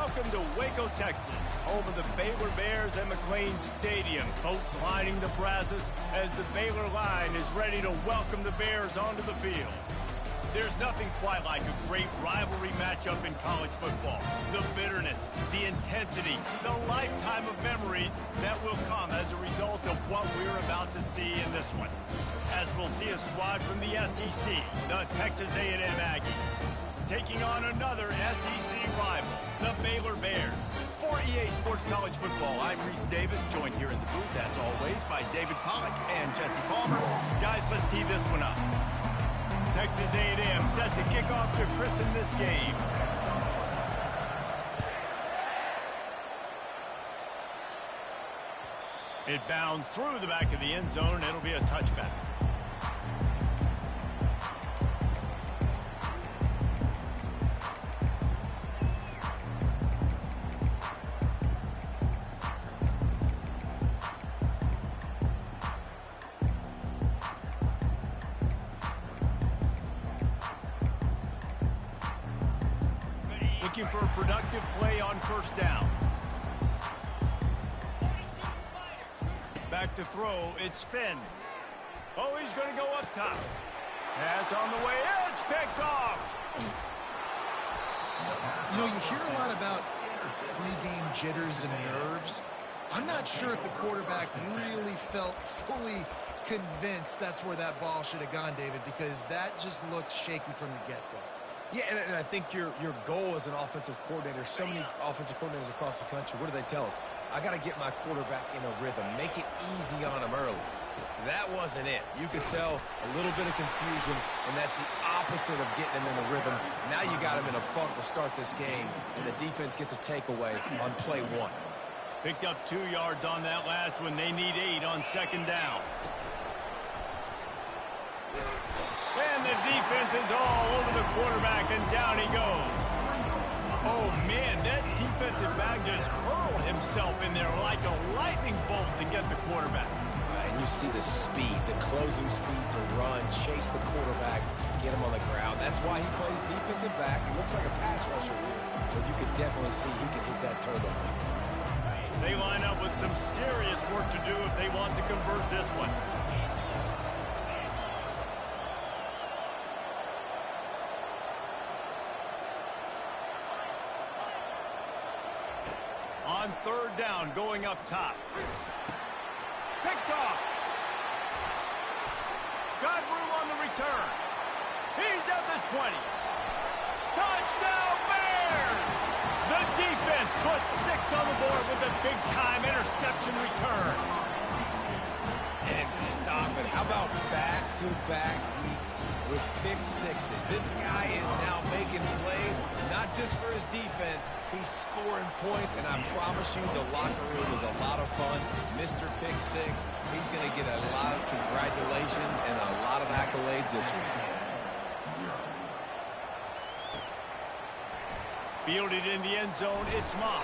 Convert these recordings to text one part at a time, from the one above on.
Welcome to Waco, Texas, home of the Baylor Bears and McLean Stadium. Boats lining the brazos as the Baylor line is ready to welcome the Bears onto the field. There's nothing quite like a great rivalry matchup in college football. The bitterness, the intensity, the lifetime of memories that will come as a result of what we're about to see in this one. As we'll see a squad from the SEC, the Texas A&M Aggies, taking on another SEC rival, the Baylor Bears. For EA Sports College Football, I'm Reese Davis, joined here in the booth, as always, by David Pollack and Jesse Palmer. Guys, let's tee this one up. Texas A&M set to kick off to christen this game. It bounds through the back of the end zone, and it'll be a touchback. Looking for a productive play on first down. Back to throw, it's Finn. Oh, he's going to go up top. Pass on the way, it's picked off. You know, you hear a lot about pre-game jitters and nerves. I'm not sure if the quarterback really felt fully convinced that's where that ball should have gone, David, because that just looked shaky from the get-go. Yeah, and I think your goal as an offensive coordinator, so many offensive coordinators across the country, what do they tell us? I got to get my quarterback in a rhythm, make it easy on him early. That wasn't it. You could tell a little bit of confusion, and that's the opposite of getting him in a rhythm. Now you got him in a funk to start this game, and the defense gets a takeaway on play one. Picked up 2 yards on that last one. They need 8 on second down. And the defense is all over the quarterback, and down he goes. Oh, man, that defensive back just hurled himself in there like a lightning bolt to get the quarterback. And you see the speed, the closing speed to run, chase the quarterback, get him on the ground. That's why he plays defensive back. He looks like a pass rusher here, but you could definitely see he can hit that turbo. They line up with some serious work to do if they want to convert this one. On third down, going up top. Picked off. Got room on the return. He's at the 20. Touchdown Bears! The defense puts 6 on the board with a big-time interception return. And stop it. How about back-to-back weeks with pick sixes? This guy is now making plays, not just for his defense. He's scoring points, and I promise you the locker room is a lot of fun. Mr. Pick Six, he's going to get a lot of congratulations and a lot of accolades this week. Fielded in the end zone, it's Moss.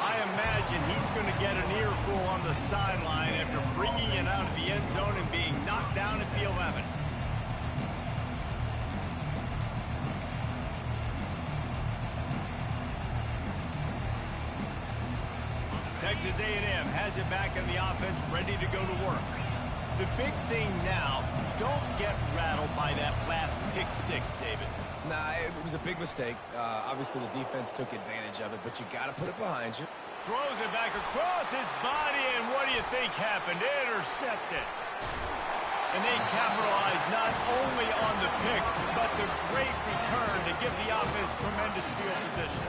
I imagine he's going to get an earful on the sideline after bringing it out of the end zone and being knocked down at the 11. Texas A&M has it back in the offense, ready to go to work. The big thing now, don't get rattled by that last pick 6, David. Nah, it was a big mistake. Obviously, the defense took advantage of it, but you got to put it behind you. Throws it back across his body, and what do you think happened? Intercepted. And they capitalized not only on the pick, but the great return to give the offense tremendous field position.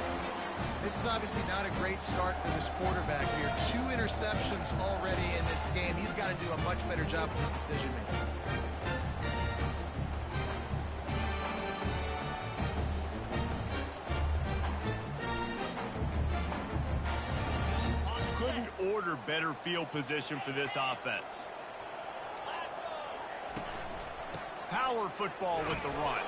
This is obviously not a great start for this quarterback here. 2 interceptions already in this game. He's got to do a much better job with his decision-making. Couldn't order better field position for this offense. Power football with the run.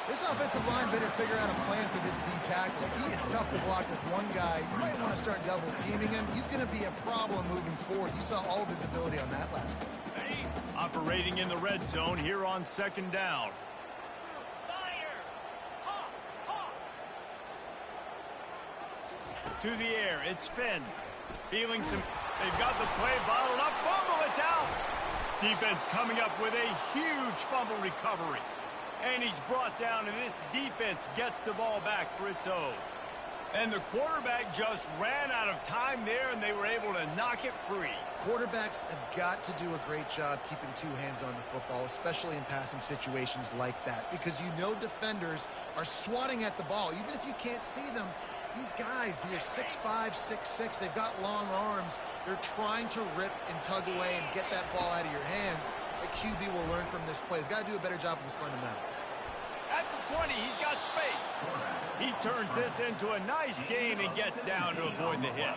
This offensive line better figure out a plan for this D tackle. He is tough to block with one guy. You might want to start double teaming him. He's going to be a problem moving forward. You saw all of his ability on that last play. Operating in the red zone here on second down. To the air, it's Finn. Feeling some... They've got the play bottled up. Fumble, it's out. Defense coming up with a huge fumble recovery. And he's brought down, and this defense gets the ball back for its own. And the quarterback just ran out of time there, and they were able to knock it free. Quarterbacks have got to do a great job keeping two hands on the football, especially in passing situations like that, because you know defenders are swatting at the ball. Even if you can't see them, these guys, they're 6'5", 6'6", they've got long arms. They're trying to rip and tug away and get that ball out of your hands. The QB will learn from this play. He's got to do a better job with his fundamentals. At the 20, he's got space. He turns this into a nice gain and gets down to avoid the hit.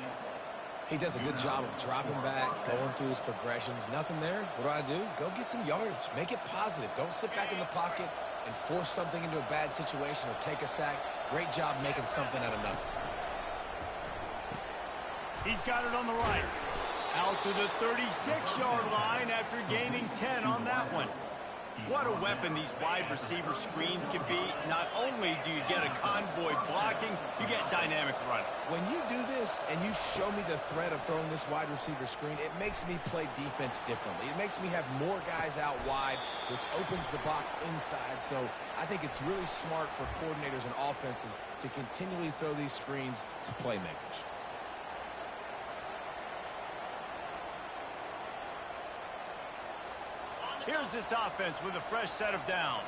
He does a good job of dropping back, going through his progressions. Nothing there. What do? Go get some yardage. Make it positive. Don't sit back in the pocket and force something into a bad situation or take a sack. Great job making something out of nothing. He's got it on the right. Out to the 36-yard line after gaining 10 on that one. What a weapon these wide receiver screens can be. Not only do you get a convoy blocking, you get dynamic running. When you do this and you show me the threat of throwing this wide receiver screen, it makes me play defense differently. It makes me have more guys out wide, which opens the box inside. So I think it's really smart for coordinators and offenses to continually throw these screens to playmakers. Here's this offense with a fresh set of downs.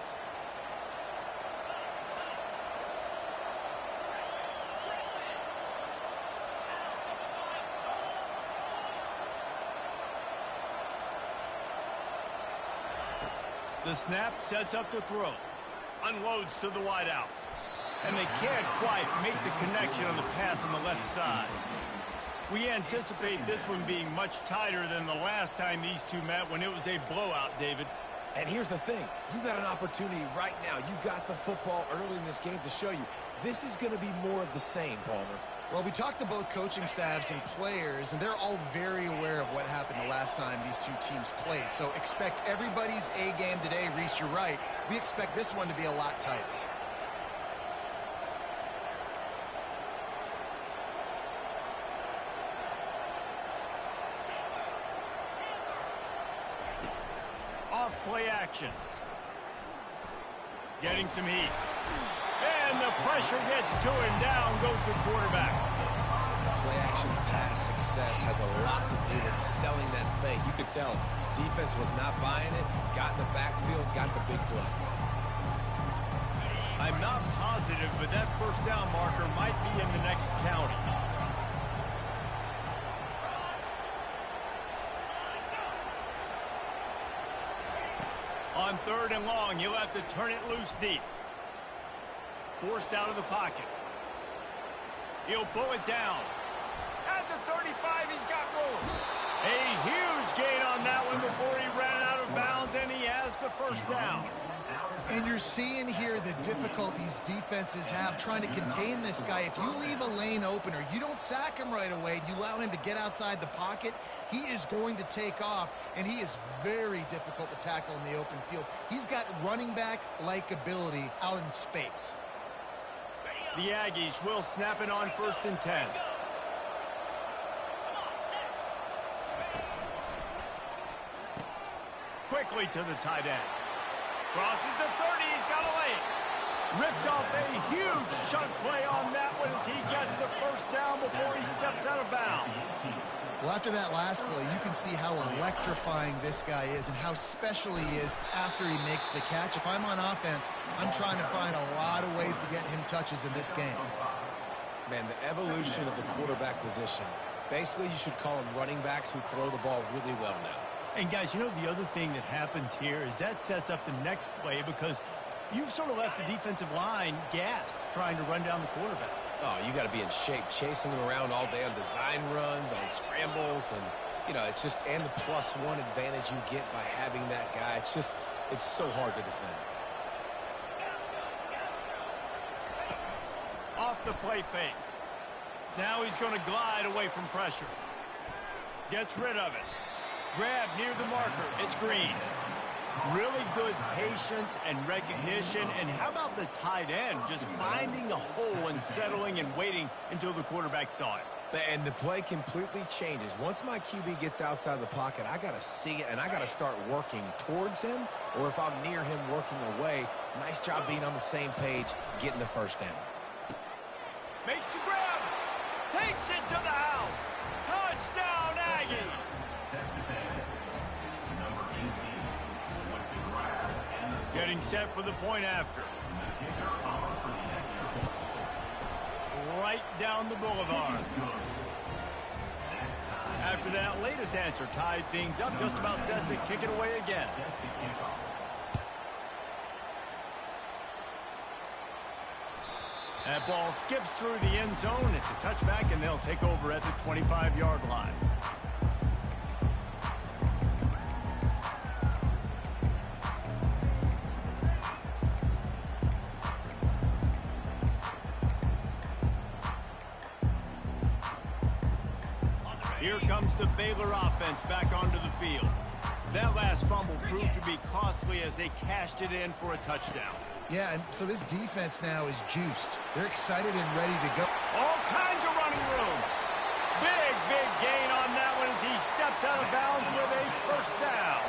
The snap sets up the throw. Unloads to the wideout. And they can't quite make the connection on the pass on the left side. We anticipate this one being much tighter than the last time these two met when it was a blowout, David. And here's the thing. You got an opportunity right now. You got the football early in this game to show you. This is going to be more of the same, Palmer. Well, we talked to both coaching staffs and players, and they're all very aware of what happened the last time these two teams played. So expect everybody's A game today. Reese, you're right. We expect this one to be a lot tighter. Play action. Getting some heat. And the pressure gets to him. Down goes the quarterback. Play action pass success has a lot to do with selling that fake. You could tell defense was not buying it. Got in the backfield, got the big play. I'm not positive, but that first down marker might be in the next county. On 3rd and long, you'll have to turn it loose deep. Forced out of the pocket. He'll pull it down. At the 35, he's got room. A huge gain on that one before he ran out of bounds, and he has the first down. And you're seeing here the difficulties defenses have trying to contain this guy. If you leave a lane open or you don't sack him right away, you allow him to get outside the pocket, he is going to take off, and he is very difficult to tackle in the open field. He's got running back-like ability out in space. The Aggies will snap it on 1st and 10. Quickly to the tight end. Crosses the 30, he's got a lane. Ripped off a huge chunk play on that one as he gets the first down before he steps out of bounds. Well, after that last play, you can see how electrifying this guy is and how special he is after he makes the catch. If I'm on offense, I'm trying to find a lot of ways to get him touches in this game. Man, the evolution of the quarterback position. Basically, you should call them running backs who throw the ball really well now. And guys, you know the other thing that happens here is that sets up the next play because you've sort of left the defensive line gassed trying to run down the quarterback. Oh, you got to be in shape, chasing him around all day on design runs, on scrambles, and, you know, it's just, and the +1 advantage you get by having that guy. It's just, it's so hard to defend. Off the play fake. Now he's going to glide away from pressure. Gets rid of it. Grab near the marker. It's Green. Really good patience and recognition. And how about the tight end just finding a hole and settling and waiting until the quarterback saw it? And the play completely changes. Once my QB gets outside the pocket, I got to see it, and I got to start working towards him, or if I'm near him working away, nice job being on the same page, getting the first down. Makes the grab. Takes it to the house. Touchdown, Aggies. Getting set for the point after. Right down the boulevard. After that latest answer tied things up, just about set to kick it away again. That ball skips through the end zone. It's a touchback, and they'll take over at the 25-yard line. Here comes the Baylor offense back onto the field. That last fumble proved to be costly as they cashed it in for a touchdown. Yeah, and so this defense now is juiced. They're excited and ready to go. All kinds of running room. Big gain on that one as he steps out of bounds with a first down.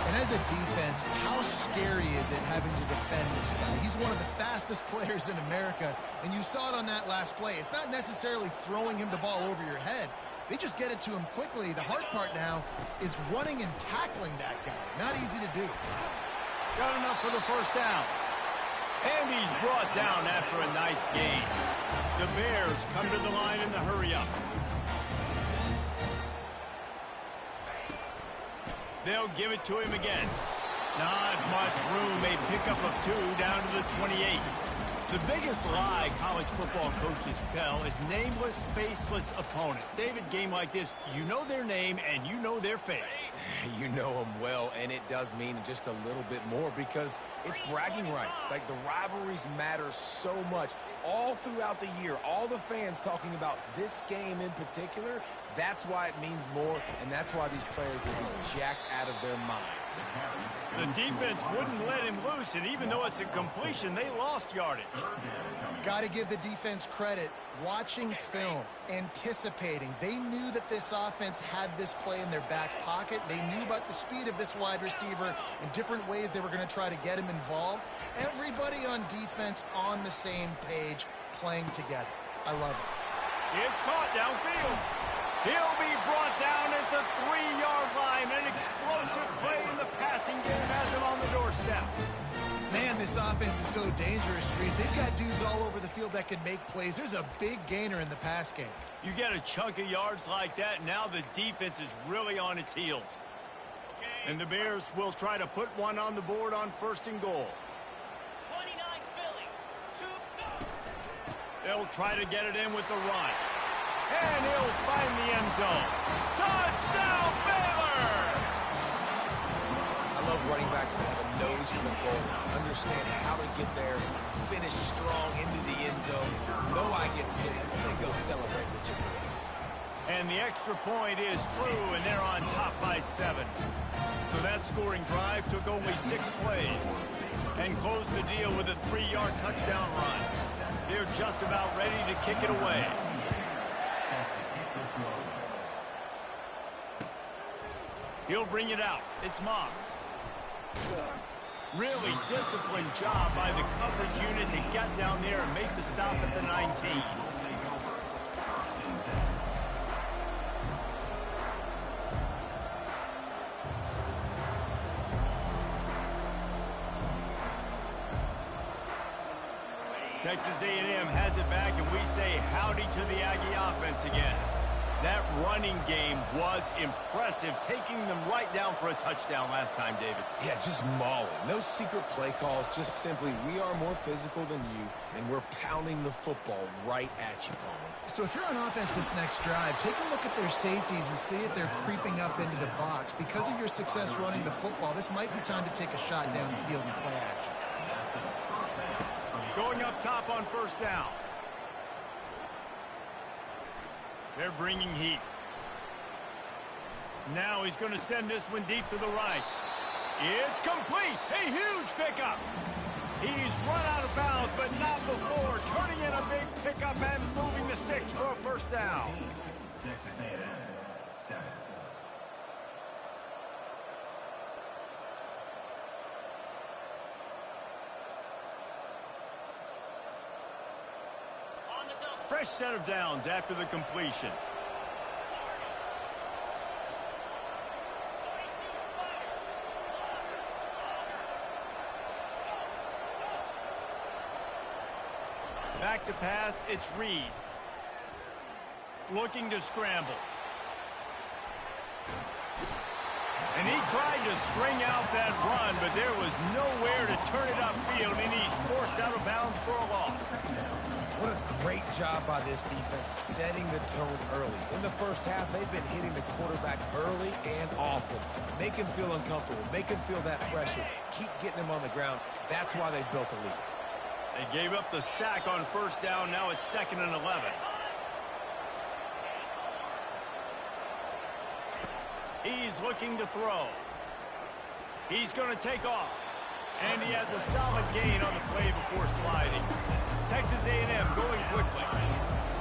And as a defense, how scary is it having to defend this guy? He's one of the fastest players in America, and you saw it on that last play. It's not necessarily throwing him the ball over your head. They just get it to him quickly. The hard part now is running and tackling that guy. Not easy to do. Got enough for the first down. And he's brought down after a nice gain. The Bears come to the line in the hurry-up. They'll give it to him again. Not much room. A pickup of 2 down to the 28. The biggest lie college football coaches tell is nameless, faceless opponent. David, game like this, you know their name and you know their face. You know them well, and it does mean just a little bit more because it's bragging rights. Like, the rivalries matter so much all throughout the year. All the fans talking about this game in particular, that's why it means more, and that's why these players will be jacked out of their minds. The defense wouldn't let him loose, and even though it's a completion, they lost yardage. Got to give the defense credit. Watching film, anticipating. They knew that this offense had this play in their back pocket. They knew about the speed of this wide receiver and different ways they were going to try to get him involved. Everybody on defense on the same page, playing together. I love it. It's caught downfield. He'll be brought down at the 3-yard line. An explosive play in the passing game has him on the doorstep. Man, this offense is so dangerous, Reese. They've got dudes all over the field that can make plays. There's a big gainer in the pass game. You get a chunk of yards like that, now the defense is really on its heels. And the Bears will try to put one on the board on 1st and goal. 29 Philly. 2 go. They'll try to get it in with the run. And he'll find the end zone. Touchdown, Baylor! I love running backs that have a nose for the goal, understand how to get there, finish strong into the end zone, know I get 6, and then go celebrate with your boys. And the extra point is true, and they're on top by 7. So that scoring drive took only 6 plays and closed the deal with a 3-yard touchdown run. They're just about ready to kick it away. He'll bring it out. It's Moss. Really disciplined job by the coverage unit to get down there and make the stop at the 19. Texas A&M has it back, and we say howdy to the Aggie offense again. That running game was impressive, taking them right down for a touchdown last time, David. Yeah, just mauling. No secret play calls, just simply we are more physical than you, and we're pounding the football right at you, Paul. So if you're on offense this next drive, take a look at their safeties and see if they're creeping up into the box. Because of your success running the football, this might be time to take a shot down the field and play action. Going up top on 1st down. They're bringing heat. Now he's going to send this one deep to the right. It's complete. A huge pickup. He's run out of bounds, but not before turning in a big pickup and moving the sticks for a first down. Texas A&M, 7. On the double. Fresh set of downs after the completion. Back to pass, it's Reed. Looking to scramble. And he tried to string out that run, but there was nowhere to turn it upfield, and he's forced out of bounds for a loss. What a great job by this defense setting the tone early. In the first half, they've been hitting the quarterback early and often. Make him feel uncomfortable. Make him feel that pressure. Keep getting him on the ground. That's why they've built a lead. They gave up the sack on first down. Now it's 2nd and 11. He's looking to throw. He's going to take off. And he has a solid gain on the play before sliding. Texas A&M going quickly.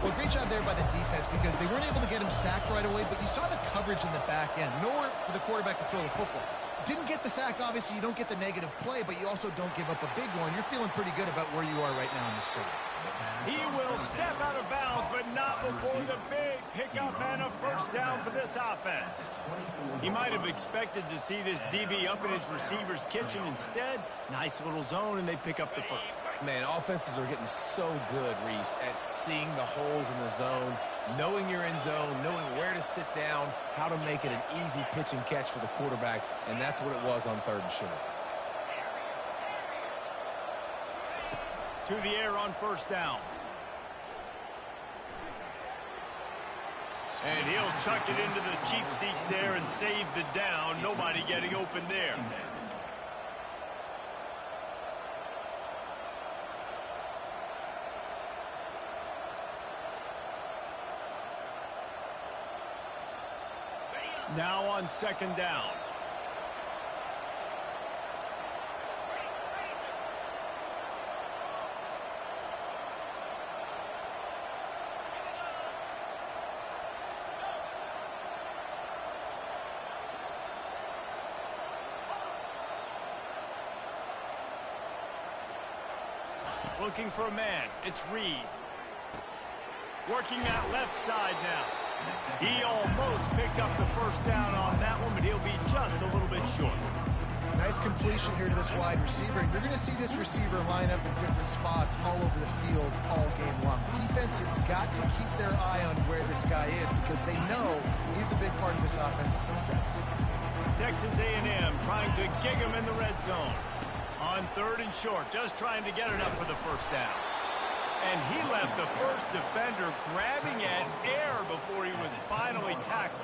Well, great job there by the defense because they weren't able to get him sacked right away, but you saw the coverage in the back end. Nowhere for the quarterback to throw the football. Didn't get the sack, obviously. You don't get the negative play, but you also don't give up a big one. You're feeling pretty good about where you are right now in this quarter. He will step out of bounds, but not before the big pickup and a first down for this offense. He might have expected to see this DB up in his receiver's kitchen. Instead, nice little zone, and they pick up the first. Man, offenses are getting so good, Reese, at seeing the holes in the zone, knowing you're in zone, knowing where to sit down, how to make it an easy pitch and catch for the quarterback, and that's what it was on 3rd and short. To the air on first down. And he'll chuck it into the cheap seats there and save the down. Nobody getting open there. Now on 2nd down. Looking for a man. It's Reed. Working that left side now. He almost picked up the first down on that one, but he'll be just a little bit short. Nice completion here to this wide receiver. And you're going to see this receiver line up in different spots all over the field all game long. Defense has got to keep their eye on where this guy is because they know he's a big part of this offense's success. Texas A&M trying to gig him in the red zone. On 3rd and short, just trying to get it up for the first down. And he left the first defender grabbing at air before he was finally tackled.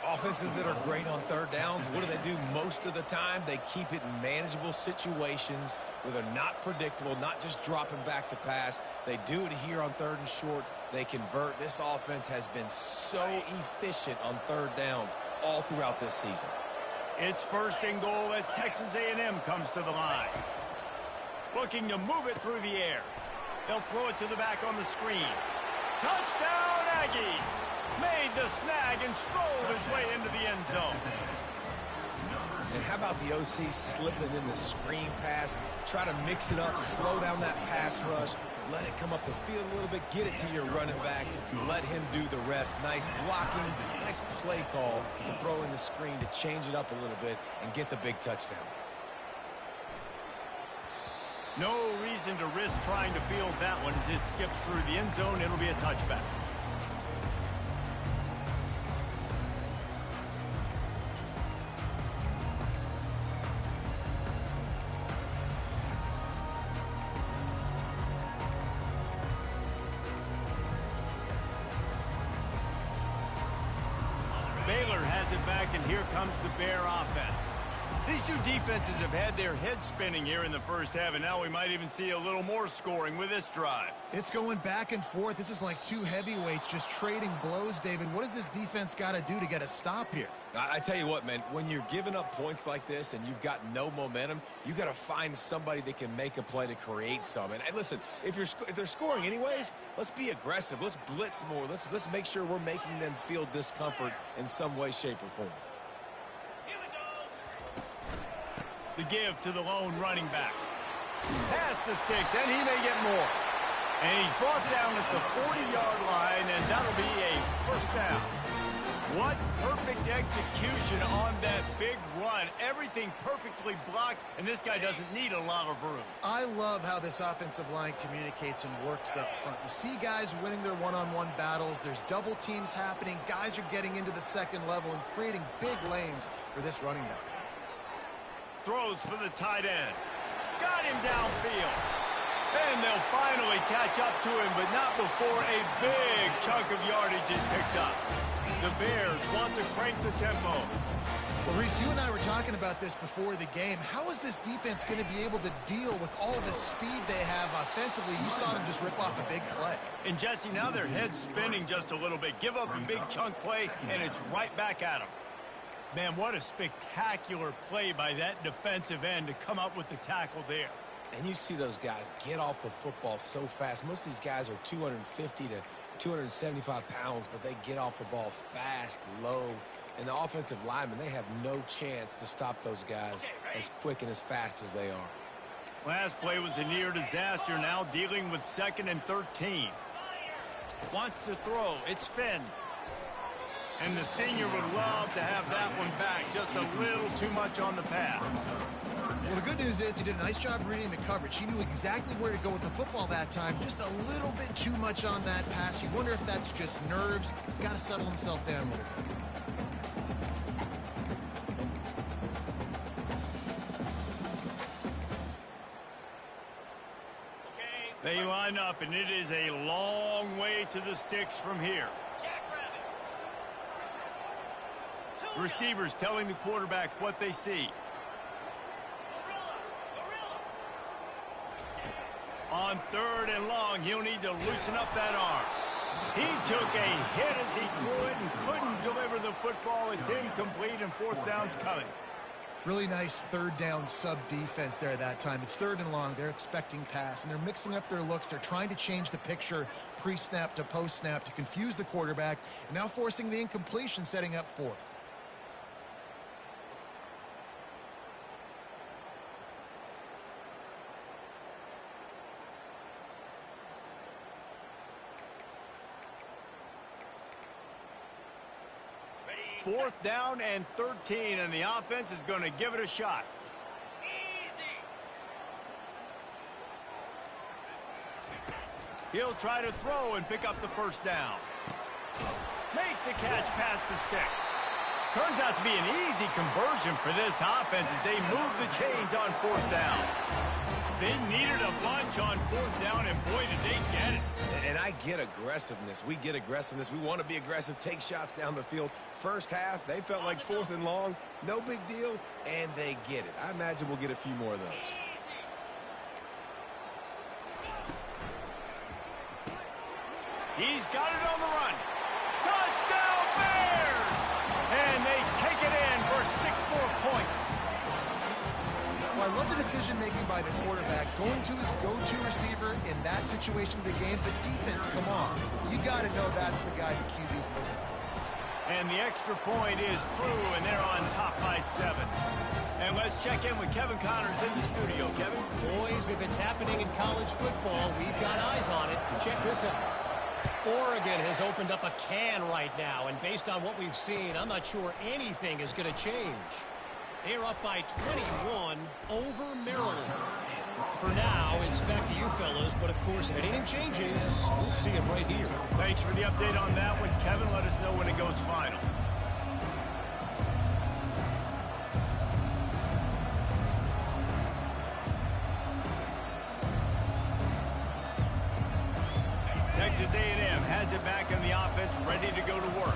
Offenses that are great on 3rd downs, what do? Most of the time, they keep it in manageable situations where they're not predictable, not just dropping back to pass. They do it here on 3rd and short. They convert. This offense has been so efficient on 3rd downs all throughout this season. It's 1st and goal as Texas A&M comes to the line. Looking to move it through the air. They'll throw it to the back on the screen. Touchdown, Aggies! Made the snag and strolled his way into the end zone. And how about the OC slipping in the screen pass? Try to mix it up, slow down that pass rush, let it come up the field a little bit, get it to your running back, let him do the rest. Nice blocking, nice play call to throw in the screen to change it up a little bit and get the big touchdown. No reason to risk trying to field that one as it skips through the end zone. It'll be a touchback. Baylor has it back, and here comes the Bear offense. These two defenses have had their heads spinning here in the first half, and now we might even see a little more scoring with this drive. It's going back and forth. This is like two heavyweights just trading blows, David. What does this defense got to do to get a stop here? I tell you what, man, when you're giving up points like this and you've got no momentum, you got to find somebody that can make a play to create some. And listen, if they're scoring anyways, let's be aggressive. Let's blitz more. Let's make sure we're making them feel discomfort in some way, shape, or form. The give to the lone running back. Pass the sticks, and he may get more. And he's brought down at the 40-yard line, and that'll be a first down. What perfect execution on that big run. Everything perfectly blocked, and this guy doesn't need a lot of room. I love how this offensive line communicates and works up front. You see guys winning their one-on-one battles. There's double teams happening. Guys are getting into the second level and creating big lanes for this running back. Throws for the tight end. Got him downfield. Then they'll finally catch up to him, but not before a big chunk of yardage is picked up. The Bears want to crank the tempo. Well, Reese, you and I were talking about this before the game. How is this defense going to be able to deal with all the speed they have offensively? You saw them just rip off a big play. And, Jesse, now their head's spinning just a little bit. Give up a big chunk play, and it's right back at them. Man, what a spectacular play by that defensive end to come up with the tackle there. And you see those guys get off the football so fast. Most of these guys are 250 to 275 pounds, but they get off the ball fast, low. And the offensive linemen, they have no chance to stop those guys as quick and as fast as they are. Last play was a near disaster, now dealing with 2nd and 13. Wants to throw. It's Finn. And the senior would love to have that one back. Just a little too much on the pass. Well, the good news is he did a nice job reading the coverage. He knew exactly where to go with the football that time. Just a little bit too much on that pass. You wonder if that's just nerves. He's got to settle himself down a little bit. They line up, and it is a long way to the sticks from here. Receivers telling the quarterback what they see. On 3rd and long, he'll need to loosen up that arm. He took a hit as he threw it and couldn't deliver the football. It's incomplete, and 4th down's coming. Really nice 3rd down sub defense there that time. It's 3rd and long. They're expecting pass, and they're mixing up their looks. They're trying to change the picture pre-snap to post-snap to confuse the quarterback, and now forcing the incompletion, setting up 4th. Fourth down and 13, and the offense is going to give it a shot. Easy. He'll try to throw and pick up the 1st down. Makes the catch past the sticks. Turns out to be an easy conversion for this offense as they move the chains on 4th down. They needed a bunch on 4th down, and boy, did they get it. And I get aggressiveness. We get aggressiveness. We want to be aggressive, take shots down the field. First half, they felt like 4th and long. No big deal, and they get it. I imagine we'll get a few more of those. He's got it on the run. Touchdown, Bears! And they take it in for 6 more points. Well, I love the decision-making by the quarterback, going to his go-to receiver in that situation of the game, but defense, come on. You got to know that's the guy the QB's looking for. And the extra point is true, and they're on top by 7. And let's check in with Kevin Connors in the studio. Kevin? Boys, if it's happening in college football, we've got eyes on it. Check this out. Oregon has opened up a can right now, and based on what we've seen, I'm not sure anything is going to change. They're up by 21 over Maryland. For now, it's back to you fellas, but of course, if anything changes, we'll see it right here. Thanks for the update on that one, Kevin. Let us know when it goes final. Texas A&M has it back on the offense, ready to go to work.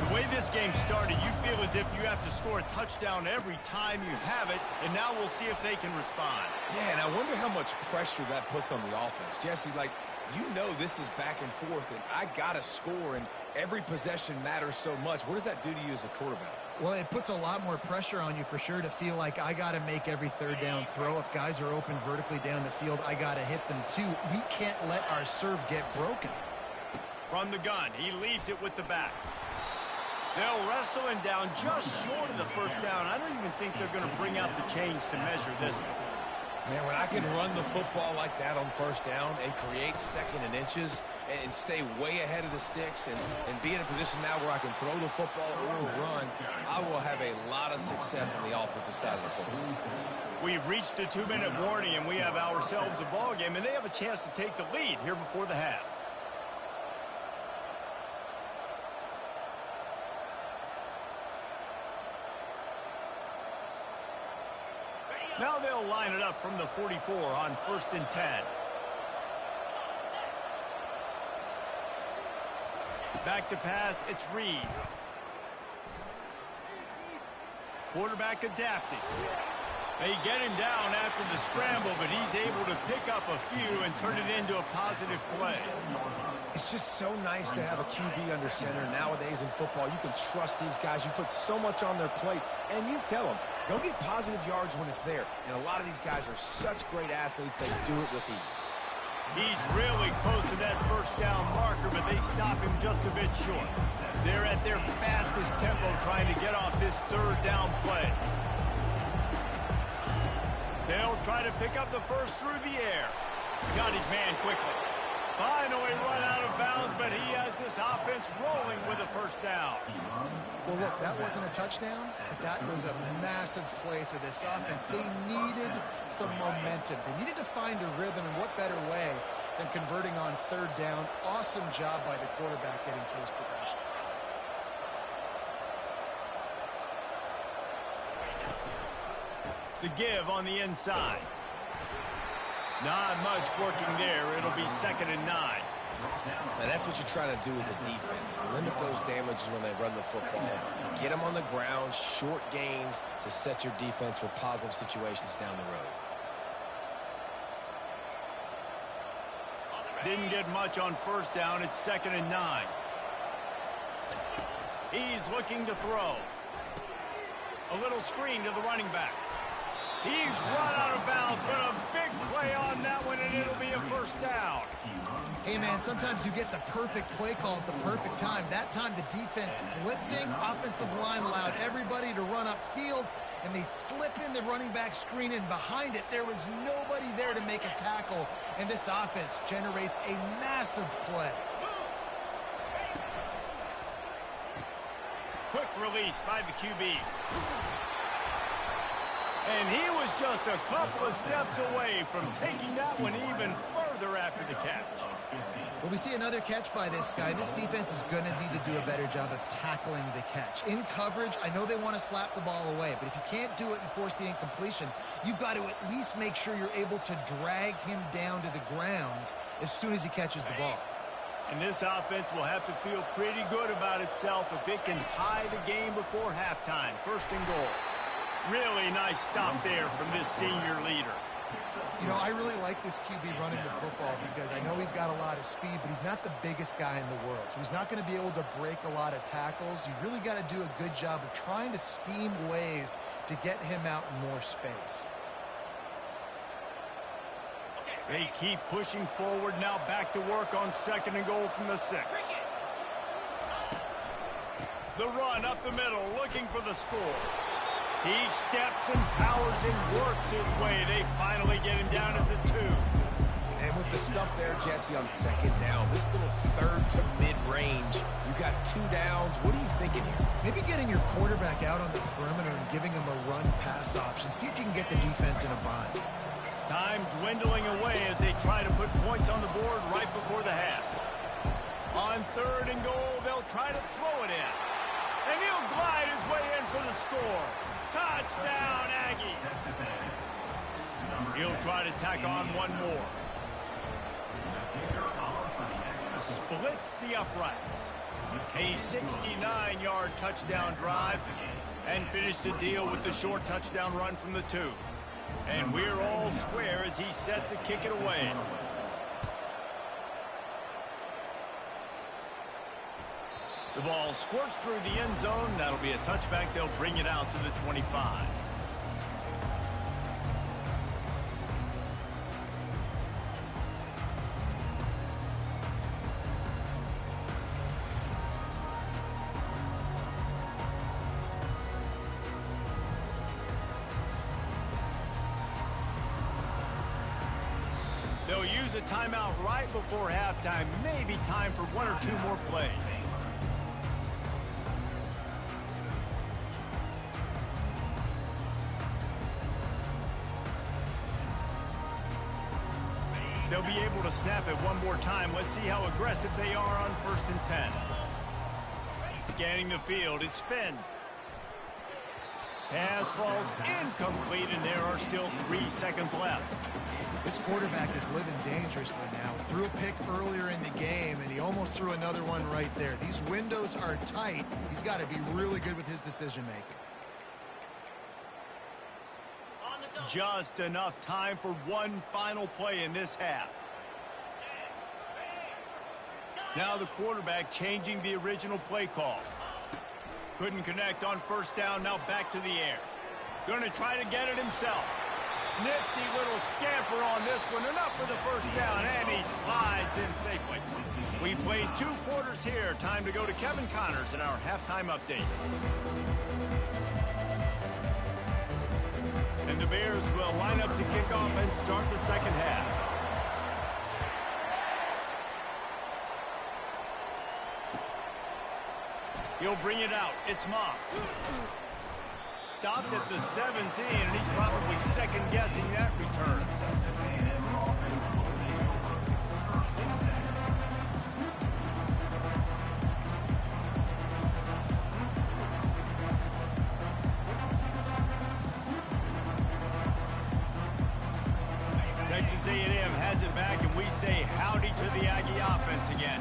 The way this game started, you feel as if you have to score a touchdown every time you have it, and now we'll see if they can respond. Yeah, and I wonder how much pressure that puts on the offense. Jesse, like, you know this is back and forth, and I got to score, and every possession matters so much. What does that do to you as a quarterback? Well, it puts a lot more pressure on you for sure to feel like I got to make every third down throw. If guys are open vertically down the field, I got to hit them too. We can't let our serve get broken. From the gun, he leaves it with the back. They'll wrestle him down just short of the first down. I don't even think they're going to bring out the chains to measure this one. Man, when I can run the football like that on first down and create second and inches and stay way ahead of the sticks and be in a position now where I can throw the football or run, I will have a lot of success on the offensive side of the football. We've reached the 2-minute warning, and we have ourselves a ball game, and they have a chance to take the lead here before the half. Now they'll line it up from the 44 on 1st and 10. Back to pass, it's Reed. Quarterback adapting. They get him down after the scramble, but he's able to pick up a few and turn it into a positive play. It's just so nice to have a QB under center nowadays in football. You can trust these guys. You put so much on their plate, and you tell them, go get positive yards when it's there. And a lot of these guys are such great athletes, they do it with ease. He's really close to that first down marker, but they stop him just a bit short. They're at their fastest tempo trying to get off this third down play. They'll try to pick up the first through the air. Got his man quickly. Finally run out of bounds, but he has this offense rolling with a first down. Well, look, that wasn't a touchdown, but that was a massive play for this offense. They needed some momentum. They needed to find a rhythm, and what better way than converting on third down. Awesome job by the quarterback getting through his progression. The give on the inside. Not much working there. It'll be 2nd and 9. Now, that's what you're trying to do as a defense. Limit those damages when they run the football. Get them on the ground, short gains to set your defense for positive situations down the road. Didn't get much on first down. It's 2nd and 9. He's looking to throw. A little screen to the running back. He's run out of bounds, but a big play on that one, and it'll be a first down. Hey, man, sometimes you get the perfect play call at the perfect time. That time the defense blitzing, offensive line allowed everybody to run upfield, and they slip in the running back screen, and behind it there was nobody there to make a tackle, and this offense generates a massive play. Quick release by the QB. And he was just a couple of steps away from taking that one even further after the catch. Well, we see another catch by this guy. This defense is going to need to do a better job of tackling the catch. In coverage, I know they want to slap the ball away, but if you can't do it and force the incompletion, you've got to at least make sure you're able to drag him down to the ground as soon as he catches the ball. And this offense will have to feel pretty good about itself if it can tie the game before halftime. 1st and goal. Really nice stop there from this senior leader. You know, I really like this QB running the football because I know he's got a lot of speed, but he's not the biggest guy in the world. So he's not going to be able to break a lot of tackles. You really got to do a good job of trying to scheme ways to get him out in more space. They keep pushing forward, now back to work on 2nd and goal from the 6. The run up the middle, looking for the score. He steps and powers and works his way. They finally get him down at the 2. And with the stuff there, Jesse, on 2nd down, this little third to mid-range, you got 2 downs. What are you thinking here? Maybe getting your quarterback out on the perimeter and giving him a run-pass option. See if you can get the defense in a bind. Time dwindling away as they try to put points on the board right before the half. On 3rd and goal, they'll try to throw it in. And he'll glide his way in for the score. Touchdown, Aggies. He'll try to tack on one more. splits the uprights. A 69-yard touchdown drive, and finished the deal with the short touchdown run from the 2. And we're all square as he's set to kick it away. The ball squirts through the end zone. That'll be a touchback. They'll bring it out to the 25. They'll use a timeout right before halftime. Maybe time for 1 or 2 more plays. They'll be able to snap it one more time. Let's see how aggressive they are on 1st and 10. Scanning the field, it's Finn. Pass falls incomplete, and there are still 3 seconds left. This quarterback is living dangerously now. Threw a pick earlier in the game, and he almost threw another one right there. These windows are tight. He's got to be really good with his decision-making. Just enough time for one final play in this half. Now the quarterback changing the original play call. Couldn't connect on 1st down, now back to the air. Going to try to get it himself. Nifty little scamper on this one, enough for the 1st down, and he slides in safely. We played 2 quarters here. Time to go to Kevin Connors in our halftime update. And the Bears will line up to kick off and start the 2nd half. He'll bring it out. It's Moss. Stopped at the 17, and he's probably second-guessing that return. Texas A&M has it back, and we say howdy to the Aggie offense again.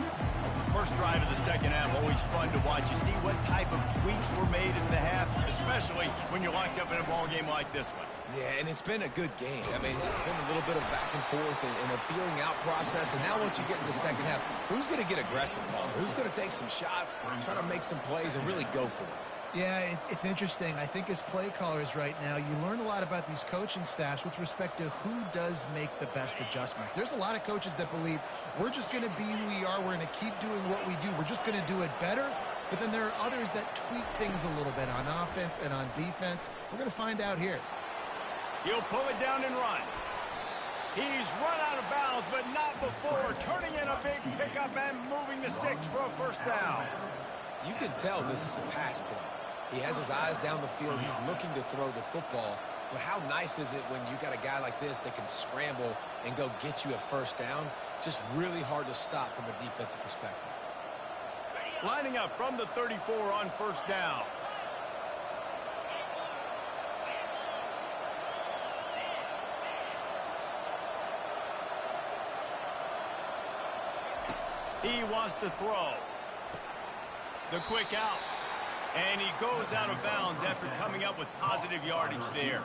First drive of the 2nd half, always fun to watch. You see what type of tweaks were made in the half, especially when you're locked up in a ball game like this one. Yeah, and it's been a good game. I mean, it's been a little bit of back and forth and a feeling out process. And now once you get in the 2nd half, who's going to get aggressive, Paul? Who's going to take some shots, try to make some plays, and really go for it? Yeah, it's interesting. I think as play callers right now, you learn a lot about these coaching staffs with respect to who does make the best adjustments. There's a lot of coaches that believe we're just going to be who we are. We're going to keep doing what we do. We're just going to do it better. But then there are others that tweak things a little bit on offense and on defense. We're going to find out here. He'll pull it down and run. He's run out of bounds, but not before turning in a big pickup and moving the sticks for a 1st down. You can tell this is a pass play. He has his eyes down the field. He's looking to throw the football. But how nice is it when you got a guy like this that can scramble and go get you a 1st down? Just really hard to stop from a defensive perspective. Lining up from the 34 on 1st down. He wants to throw. The quick out. And he goes out of bounds after coming up with positive yardage there.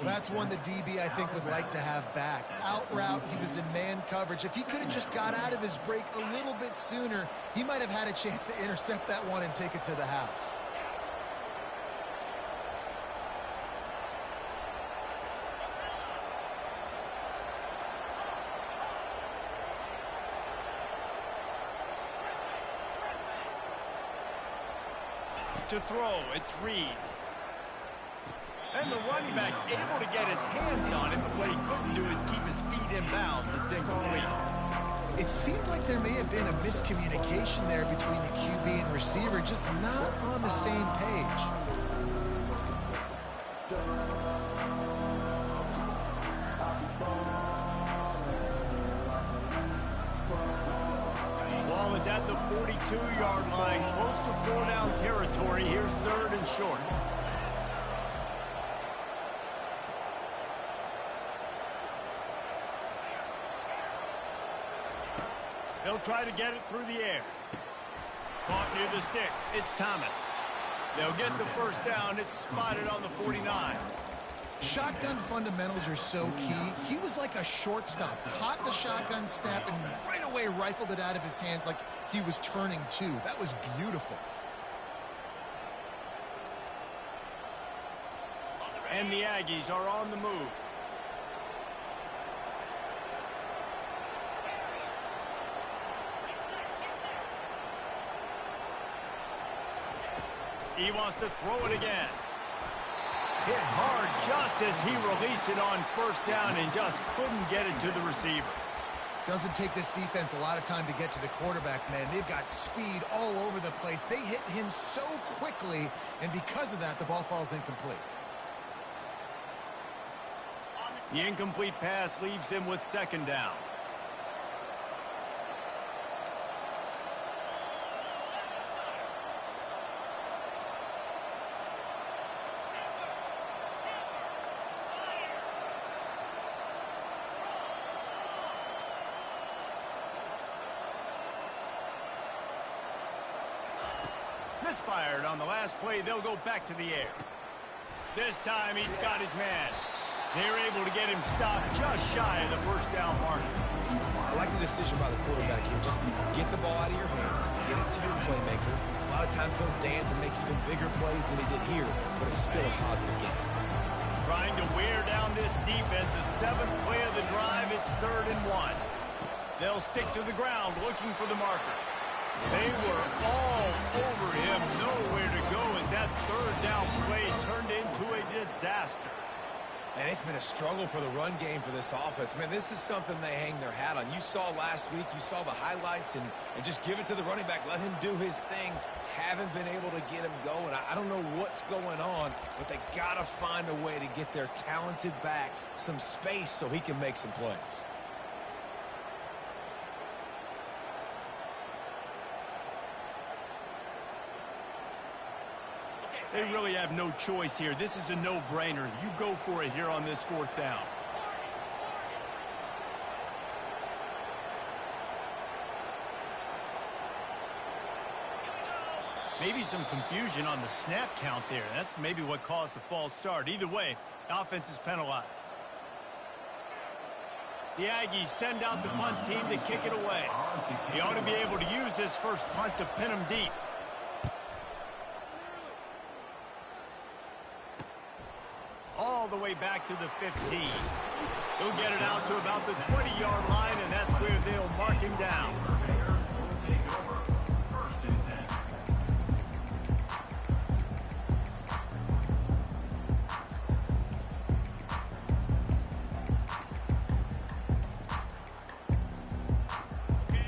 Well, that's one the DB, I think, would like to have back. Out route, he was in man coverage. If he could have just got out of his break a little bit sooner, he might have had a chance to intercept that one and take it to the house. To throw, it's Reed. And the running back able to get his hands on it, but what he couldn't do is keep his feet in bounds. It's incomplete. It seemed like there may have been a miscommunication there between the QB and receiver, just not on the same page. Ball is at the 42-yard line, close to 4-down territory. Here's 3rd and short. He'll try to get it through the air. Caught near the sticks. It's Thomas. They'll get the first down. It's spotted on the 49. Shotgun fundamentals are so key. He was like a shortstop. Caught the shotgun snap and right away rifled it out of his hands like he was turning two. That was beautiful. And the Aggies are on the move. He wants to throw it again. Hit hard just as he released it on first down and just couldn't get it to the receiver. Doesn't take this defense a lot of time to get to the quarterback, man. They've got speed all over the place. They hit him so quickly, and because of that, the ball falls incomplete. The incomplete pass leaves them with second down. Misfired on the last play. They'll go back to the air. This time he's got his man. They're able to get him stopped just shy of the first down mark. I like the decision by the quarterback here. Just get the ball out of your hands. Get it to your playmaker. A lot of times he'll dance and make even bigger plays than he did here, but it was still a positive game. Trying to wear down this defense. The seventh play of the drive. It's 3rd and 1. They'll stick to the ground looking for the marker. They were all over him. Nowhere to go as that 3rd down play turned into a disaster. And it's been a struggle for the run game for this offense. Man, this is something they hang their hat on. You saw last week, you saw the highlights, and just give it to the running back. Let him do his thing. Haven't been able to get him going. I don't know what's going on, but they got to find a way to get their talented back some space so he can make some plays. They really have no choice here. This is a no-brainer. You go for it here on this 4th down. Maybe some confusion on the snap count there. That's maybe what caused the false start. Either way, offense is penalized. The Aggies send out the punt team to kick it away. He ought to be able to use this first punt to pin him deep. All the way back to the 15. He'll get it out to about the 20-yard line, and that's where they'll mark him down.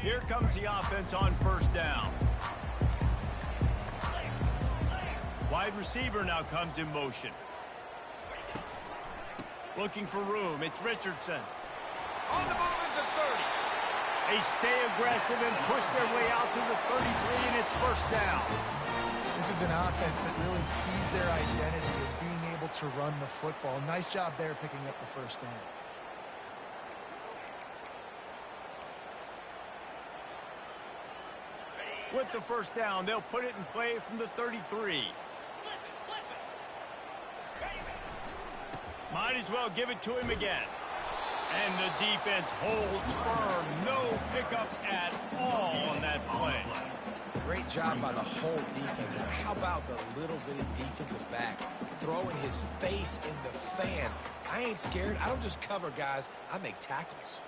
Here comes the offense on first down. Wide receiver now comes in motion. Looking for room. It's Richardson. On the move at the 30. They stay aggressive and push their way out to the 33, and it's first down. This is an offense that really sees their identity as being able to run the football. Nice job there picking up the first down. With the first down, they'll put it in play from the 33. Might as well give it to him again. And the defense holds firm. No pickup at all on that play. Great job by the whole defense. But how about the little bitty defensive back throwing his face in the fan? I ain't scared. I don't just cover guys. I make tackles.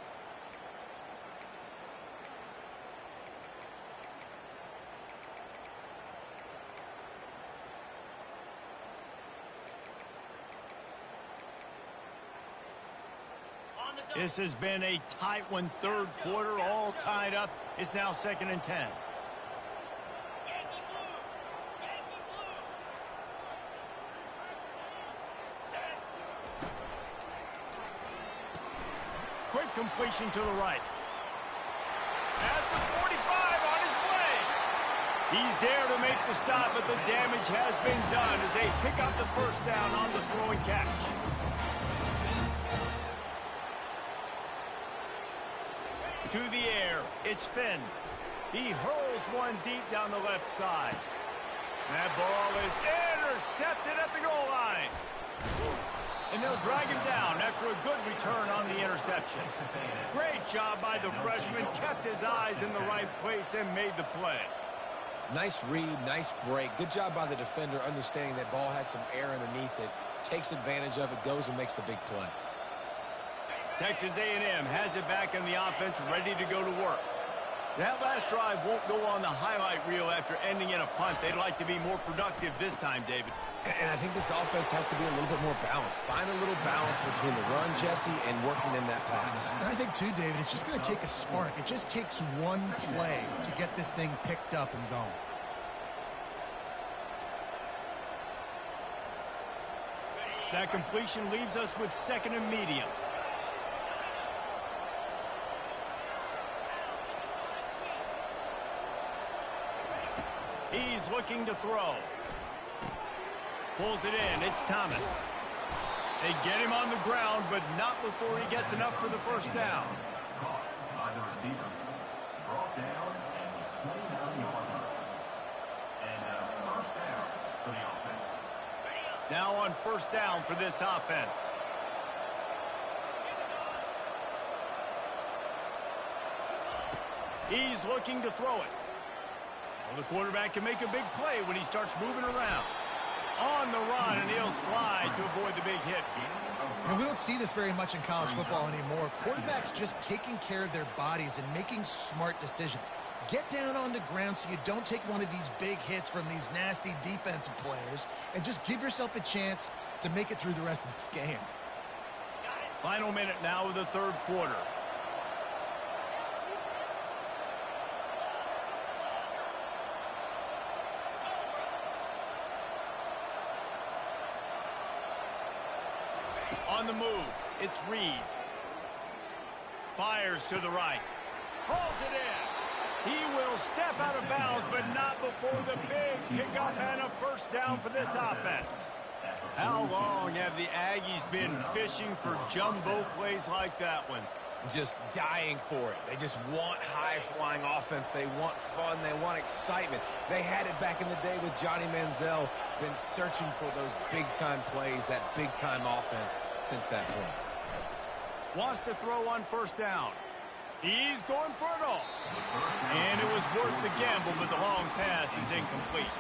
This has been a tight one. 3rd quarter, all tied up. It's now 2nd and 10. Quick completion to the right. At the 45 on his way. He's there to make the stop, but the damage has been done as they pick up the first down on the throwing catch. To the air, it's Finn. He hurls one deep down the left side. That ball is intercepted at the goal line. And they'll drag him down after a good return on the interception. Great job by the freshman. Kept his eyes in the right place and made the play. Nice read, nice break. Good job by the defender understanding that ball had some air underneath it. Takes advantage of it, goes and makes the big play. Texas A&M has it back in the offense, ready to go to work. That last drive won't go on the highlight reel after ending in a punt. They'd like to be more productive this time, David. And I think this offense has to be a little bit more balanced. Find a little balance between the run, Jesse, and working in that pass. And I think, too, David, it's just going to take a spark. It just takes one play to get this thing picked up and going. That completion leaves us with 2nd and medium. He's looking to throw. Pulls it in. It's Thomas. They get him on the ground, but not before he gets enough for the first down. Caught by the receiver. Brought down and 29-yard line. And first down for the offense. Now on first down for this offense. He's looking to throw it. Well, the quarterback can make a big play when he starts moving around. On the run, and he'll slide to avoid the big hit. And we don't see this very much in college football anymore. Quarterbacks just taking care of their bodies and making smart decisions. Get down on the ground so you don't take one of these big hits from these nasty defensive players, and just give yourself a chance to make it through the rest of this game. Final minute now of the third quarter. On the move, it's Reed. Fires to the right. Pulls it in. He will step out of bounds, but not before the big pickup and a first down for this offense. How long have the Aggies been fishing for jumbo plays like that one? Just dying for it. They just want high-flying offense. They want fun. They want excitement. They had it back in the day with Johnny Manziel. Been searching for those big-time plays, that big-time offense since that point. Wants to throw on first down. He's going for it all. And it was worth the gamble, but the long pass is incomplete.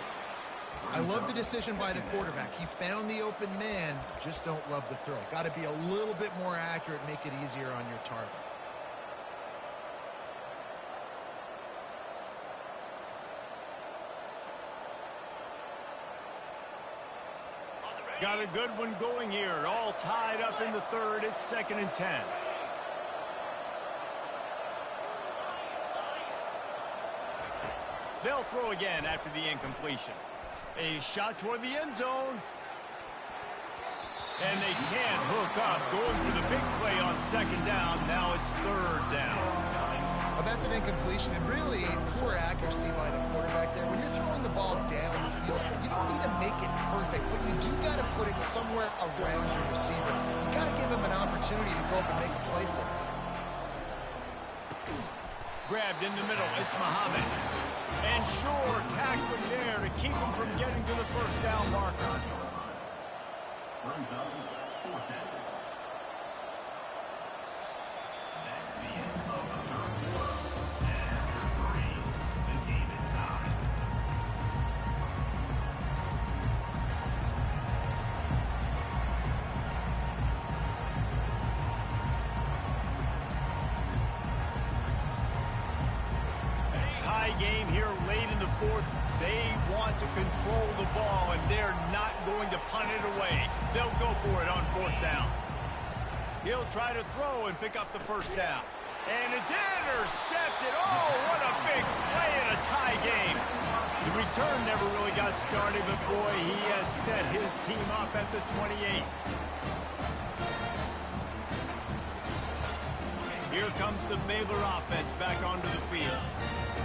I love the decision by the quarterback. He found the open man, just don't love the throw. Got to be a little bit more accurate, make it easier on your target. Got a good one going here. All tied up in the third. It's 2nd and 10. They'll throw again after the incompletion. A shot toward the end zone. And they can't hook up. Going for the big play on 2nd down. Now it's 3rd down. Well, that's an incompletion, and really poor accuracy by the quarterback there. When you're throwing the ball down the field, you don't need to make it perfect, but you do got to put it somewhere around your receiver. You got to give him an opportunity to go up and make a play for him. Grabbed in the middle. It's Muhammad. And sure, tackling there to keep him from getting to the first down marker. Brings up 4th down. That's the end of the third quarter. And after 3, the game is tied. Tie game here late in the fourth. They want to control the ball, and they're not going to punt it away. They'll go for it on 4th down. He'll try to throw and pick up the first down. And it's intercepted. Oh, what a big play in a tie game. The return never really got started, but boy, he has set his team up at the 28. Here comes the Baylor offense back onto the field.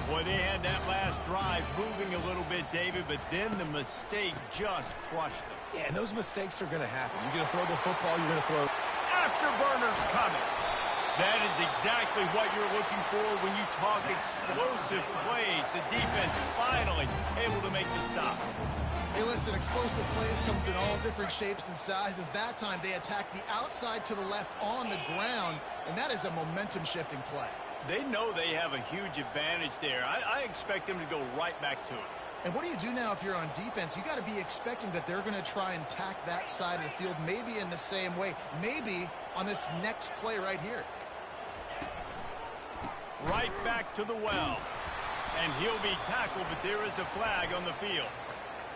Boy, they had that last drive moving a little bit, David, but then the mistake just crushed them. Yeah, and those mistakes are going to happen. You're going to throw the football, you're going to throw. Afterburners coming. That is exactly what you're looking for when you talk explosive plays. The defense finally able to make the stop. Hey, listen, explosive plays comes in all different shapes and sizes. That time they attack the outside to the left on the ground, and that is a momentum-shifting play. They know they have a huge advantage there. I expect them to go right back to it. And what do you do now if you're on defense? You got to be expecting that they're going to try and attack that side of the field, maybe in the same way, maybe on this next play right here. Right back to the well. And he'll be tackled, but there is a flag on the field.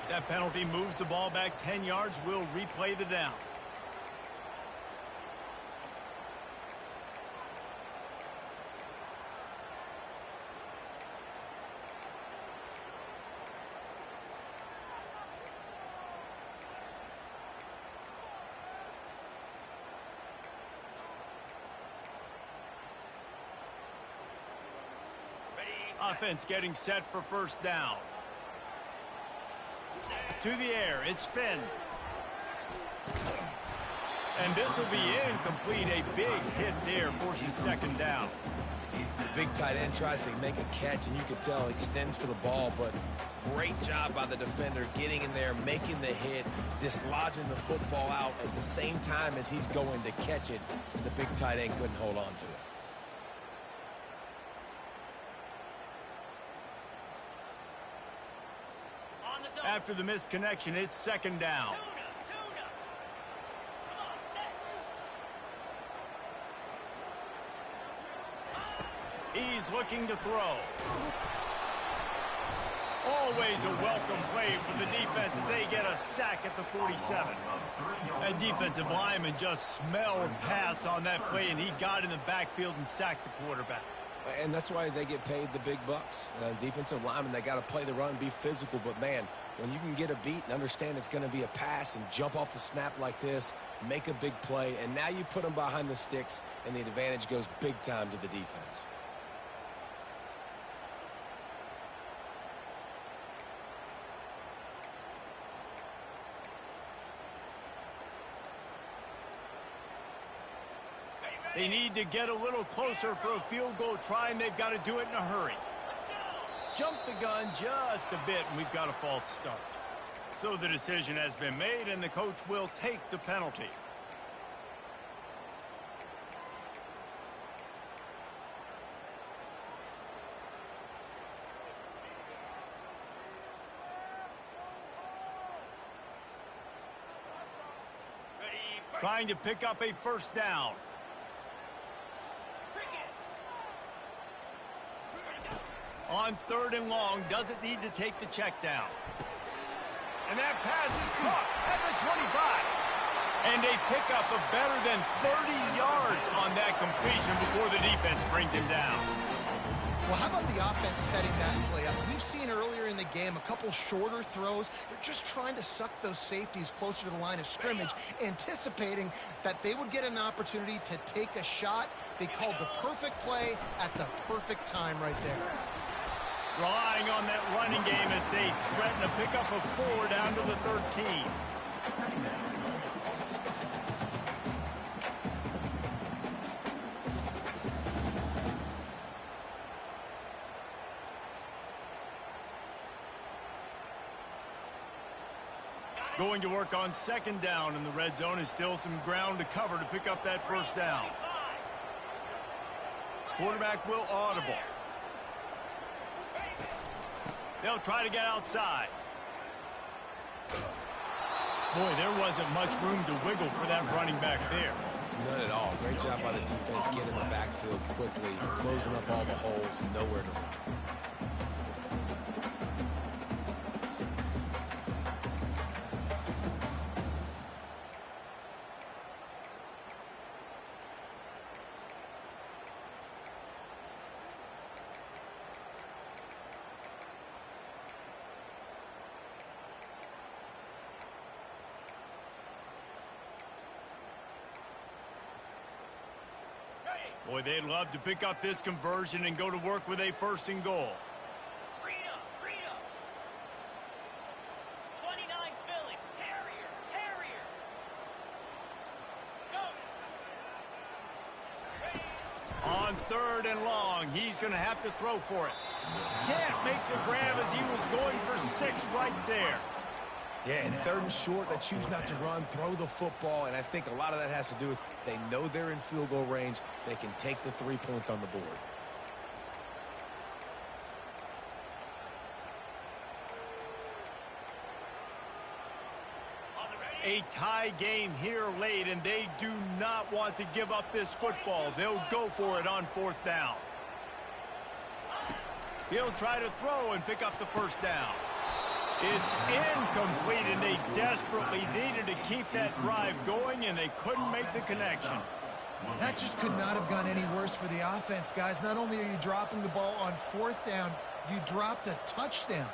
That penalty moves the ball back 10 yards. We'll replay the down. Offense getting set for first down. To the air, it's Finn. And this will be incomplete. A big hit there forces second down. The big tight end tries to make a catch, and you can tell extends for the ball, but great job by the defender getting in there, making the hit, dislodging the football out at the same time as he's going to catch it, and the big tight end couldn't hold on to it. After the misconnection, it's second down. He's looking to throw. Always a welcome play for the defense as they get a sack at the 47. That defensive lineman just smelled pass on that play, and he got in the backfield and sacked the quarterback. And that's why they get paid the big bucks. Defensive linemen, they got to play the run, be physical. But, man, when you can get a beat and understand it's going to be a pass and jump off the snap like this, make a big play, and now you put them behind the sticks, and the advantage goes big time to the defense. They need to get a little closer for a field goal try, and they've got to do it in a hurry. Jump the gun just a bit, and we've got a false start. So the decision has been made, and the coach will take the penalty. Trying to pick up a first down. On third and long, doesn't need to take the check down. And that pass is caught at the 25. And a pickup of better than 30 yards on that completion before the defense brings him down. Well, how about the offense setting that play up? We've seen earlier in the game a couple shorter throws. They're just trying to suck those safeties closer to the line of scrimmage, anticipating that they would get an opportunity to take a shot. They called the perfect play at the perfect time right there. Relying on that running game as they threaten a pickup of 4 down to the 13. Going to work on second down, and the red zone is still some ground to cover to pick up that first down. Quarterback will audible. They'll try to get outside. Boy, there wasn't much room to wiggle for that running back there. None at all. Great job by the defense getting in the backfield quickly, closing up all the holes, nowhere to run. Boy, they'd love to pick up this conversion and go to work with a first and goal. Freedom. 29 Philly. Terrier. Go. 3rd and long. He's going to have to throw for it. Can't make the grab as he was going for 6 right there. Yeah, and 3rd and short, they choose not to run, throw the football, and I think a lot of that has to do with they know they're in field goal range. They can take the 3 points on the board. A tie game here late, and they do not want to give up this football. They'll go for it on 4th down. He'll try to throw and pick up the 1st down. It's incomplete, and they desperately needed to keep that drive going, and they couldn't make the connection. That just could not have gone any worse for the offense, guys. Not only are you dropping the ball on 4th down, you dropped a touchdown.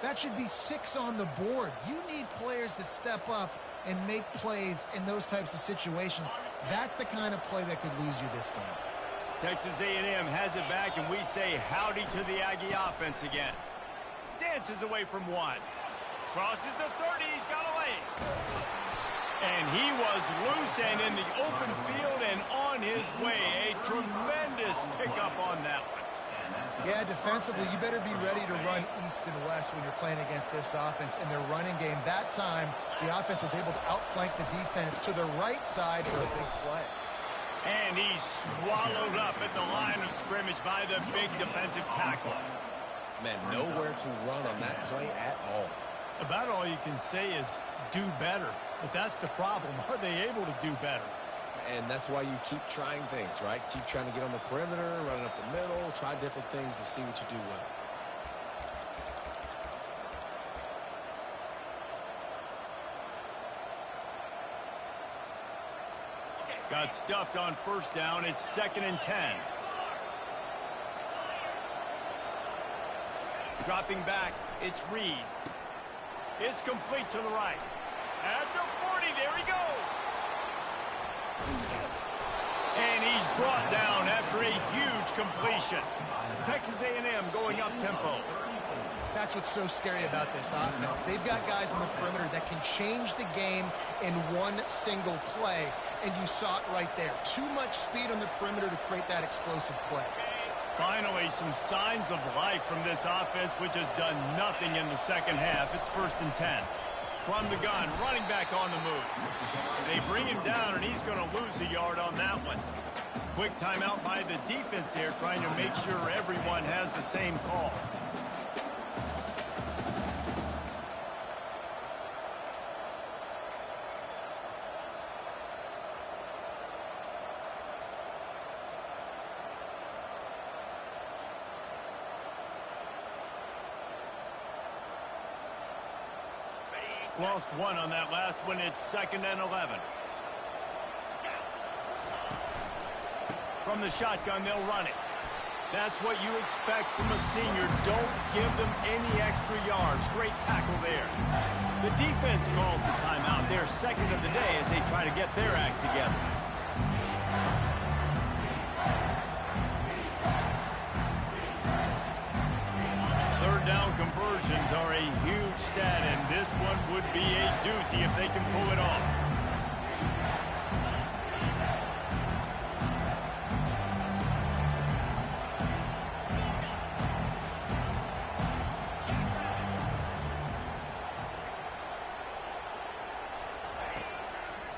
That should be 6 on the board. You need players to step up and make plays in those types of situations. That's the kind of play that could lose you this game. Texas A&M has it back, and we say howdy to the Aggie offense again. Dances away from 1. Crosses the 30. He's got away. And he was loose and in the open field and on his way. A tremendous pickup on that one. Yeah, defensively, you better be ready to run east and west when you're playing against this offense in their running game. That time, the offense was able to outflank the defense to the right side for a big play. And he's swallowed up at the line of scrimmage by the big defensive tackle. Man, nowhere to run on that play at all. About all you can say is do better. But that's the problem. Are they able to do better? And that's why you keep trying things, right? Keep trying to get on the perimeter, running up the middle, try different things to see what you do well. Got stuffed on 1st down. It's 2nd and 10. Dropping back, it's Reed. It's complete to the right. At the 40, there he goes. And he's brought down after a huge completion. Texas A&M going up tempo. That's what's so scary about this offense. They've got guys on the perimeter that can change the game in one single play, and you saw it right there. Too much speed on the perimeter to create that explosive play. Finally, some signs of life from this offense, which has done nothing in the 2nd half. It's 1st and 10. From the gun, running back on the move. They bring him down, and he's going to lose a yard on that one. Quick timeout by the defense there, trying to make sure everyone has the same call. Lost 1 on that last one. It's 2nd and 11. From the shotgun, they'll run it. That's what you expect from a senior. Don't give them any extra yards. Great tackle there. The defense calls the timeout. Their 2nd of the day as they try to get their act together. Down conversions are a huge stat, and this one would be a doozy if they can pull it off.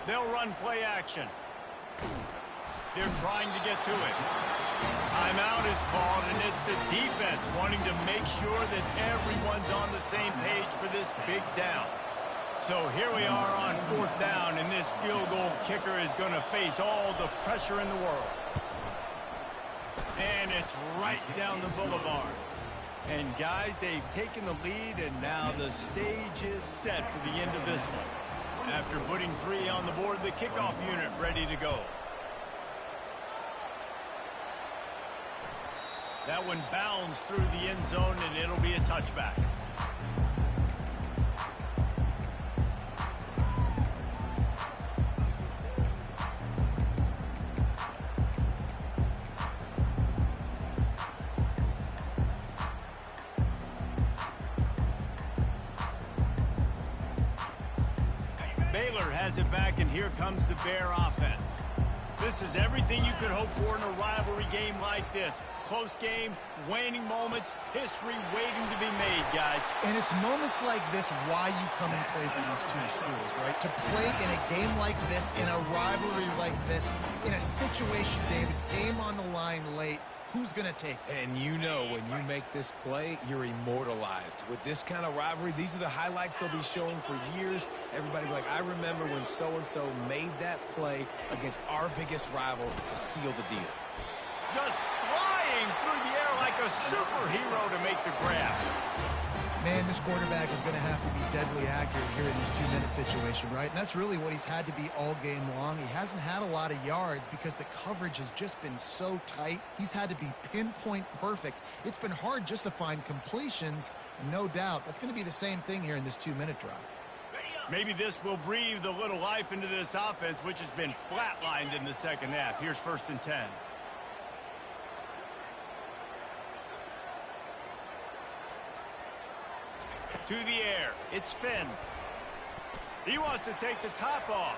They'll run play action. They're trying to get to it. Timeout is called, and it's the defense wanting to make sure that everyone's on the same page for this big down. So here we are on 4th down, and this field goal kicker is going to face all the pressure in the world. And it's right down the boulevard. And guys, they've taken the lead, and now the stage is set for the end of this one. After putting 3 on the board, the kickoff unit ready to go. That one bounds through the end zone, and it'll be a touchback. Baylor has it back, and here comes the Bear offense. This is everything you could hope for in a rivalry game like this. Close game, waning moments, history waiting to be made, guys. And it's moments like this why you come and play for these two schools, right? To play in a game like this, in a rivalry like this, in a situation, David, game on the line late, who's going to take it? And you know when you make this play, you're immortalized. With this kind of rivalry, these are the highlights they'll be showing for years. Everybody will be like, I remember when so-and-so made that play against our biggest rival to seal the deal. Just flying through the air like a superhero to make the grab. Man, this quarterback is going to have to be deadly accurate here in this 2-minute situation, right? And that's really what he's had to be all game long. He hasn't had a lot of yards because the coverage has just been so tight. He's had to be pinpoint perfect. It's been hard just to find completions, no doubt. That's going to be the same thing here in this 2-minute drive. Maybe this will breathe a little life into this offense, which has been flatlined in the second half. Here's 1st and 10. To the air. It's Finn. He wants to take the top off.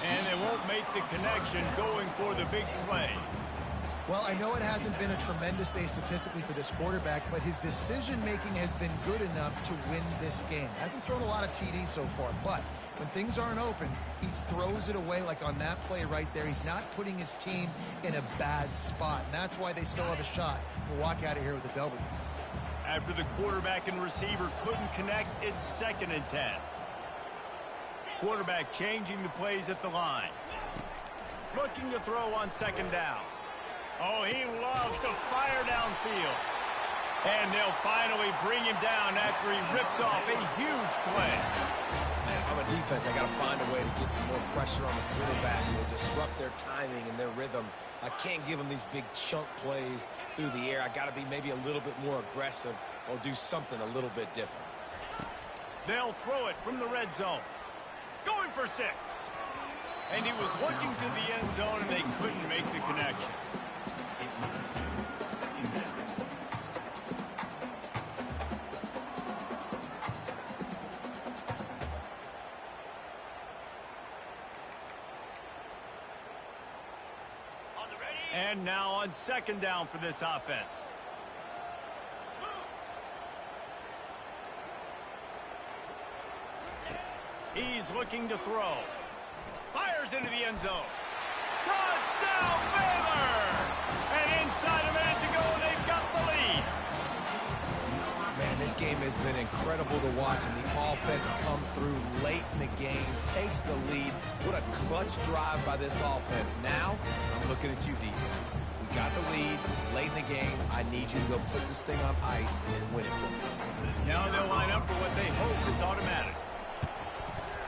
And they won't make the connection going for the big play. Well, I know it hasn't been a tremendous day statistically for this quarterback, but his decision-making has been good enough to win this game. Hasn't thrown a lot of TDs so far, but when things aren't open, he throws it away like on that play right there. He's not putting his team in a bad spot, and that's why they still have a shot to walk out of here with a W. After the quarterback and receiver couldn't connect, it's 2nd and 10. Quarterback changing the plays at the line. Looking to throw on 2nd down. Oh, he loves to fire downfield. And they'll finally bring him down after he rips off a huge play. Man, if I'm a defense, I got to find a way to get some more pressure on the quarterback, disrupt their timing and their rhythm. I can't give them these big chunk plays through the air. I got to be maybe a little bit more aggressive or do something a little bit different. They'll throw it from the red zone. Going for 6. And he was looking to the end zone, and they couldn't make the connection. And now on 2nd down for this offense. He's looking to throw. Fires into the end zone. Touchdown, Baylor! And inside a minute to go, they've got the lead. Man, this game has been incredible to watch, and the offense comes through late in the game, takes the lead. What a clutch drive by this offense. Now, I'm looking at you, defense. We got the lead late in the game. I need you to go put this thing on ice and win it for me. Now they'll line up for what they hope is automatic.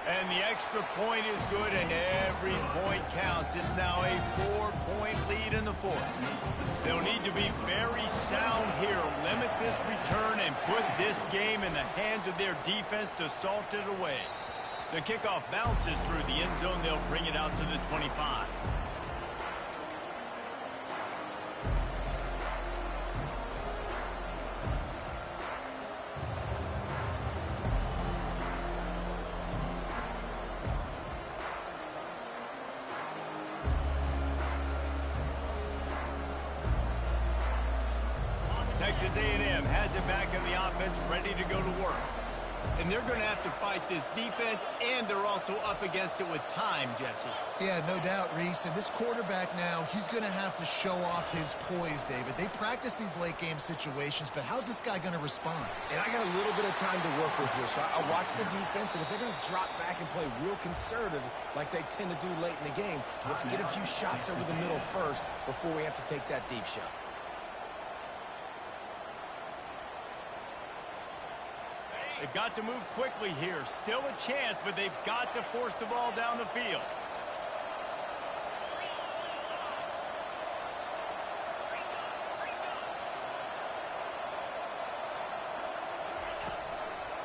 And the extra point is good, and every point counts. It's now a 4-point lead in the 4th. They'll need to be very sound here, limit this return, and put this game in the hands of their defense to salt it away. The kickoff bounces through the end zone. They'll bring it out to the 25. Texas A&M has it back in the offense, ready to go to work. And they're going to have to fight this defense, and they're also up against it with time, Jesse. Yeah, no doubt, Reese. And this quarterback now, he's going to have to show off his poise, David. They practice these late-game situations, but how's this guy going to respond? And I got a little bit of time to work with here, so I'll watch the defense, and if they're going to drop back and play real conservative like they tend to do late in the game, let's get a few shots over the middle first before we have to take that deep shot. They've got to move quickly here. Still a chance, but they've got to force the ball down the field.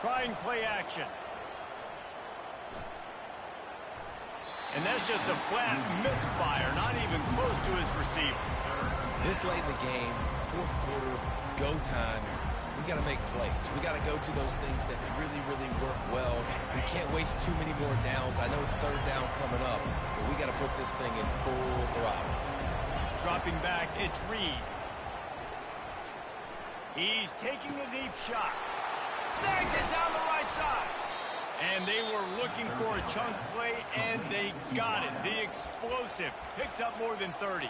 Trying play action. And that's just a flat misfire, not even close to his receiver. This late in the game, 4th quarter, go time. We got to make plays. We got to go to those things that really, really work well. We can't waste too many more downs. I know it's third down coming up, but we got to put this thing in full throttle. Dropping back, it's Reed. He's taking a deep shot. Snags it down the right side. And they were looking for a chunk play, and they got it. The explosive picks up more than 30.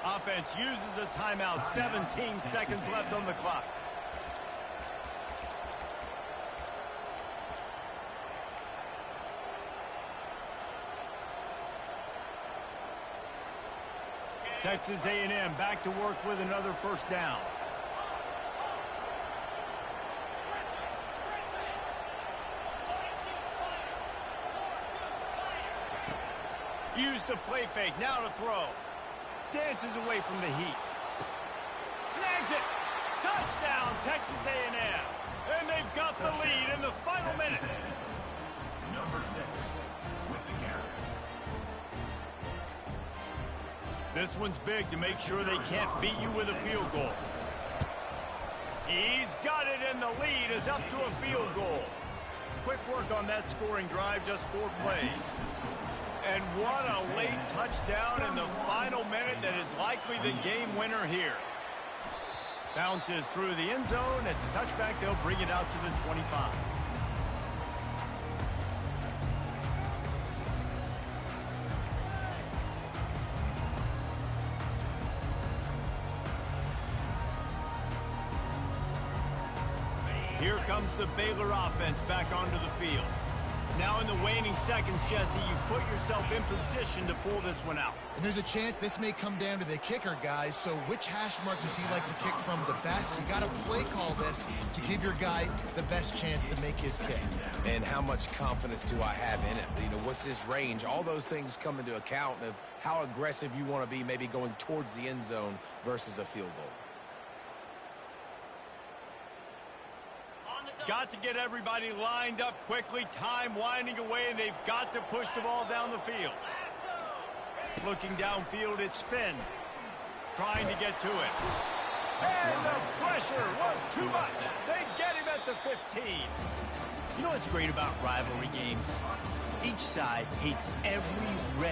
Offense uses a timeout. 17 seconds left on the clock. Texas A&M back to work with another first down. Use the play fake, now to throw. Dances away from the heat. Snags it. Touchdown, Texas A&M. And they've got the lead in the final minute. Number 6 with the carry. This one's big to make sure they can't beat you with a field goal. He's got it, and the lead is up to a field goal. Quick work on that scoring drive, just 4 plays. And what a late touchdown in the final minute that is likely the game winner here. Bounces through the end zone. It's a touchback. They'll bring it out to the 25. Here comes the Baylor offense back onto the field. Now in the waning seconds, Jesse, you put yourself in position to pull this one out. And there's a chance this may come down to the kicker, guys. So which hash mark does he like to kick from the best? You got to play call this to give your guy the best chance to make his kick. And how much confidence do I have in it? You know, what's his range? All those things come into account of how aggressive you want to be, maybe going towards the end zone versus a field goal. Got to get everybody lined up quickly. Time winding away, and they've got to push the ball down the field. Looking downfield, it's Finn. Trying to get to it. And the pressure was too much. They get him at the 15. You know what's great about rivalry games? Each side hates every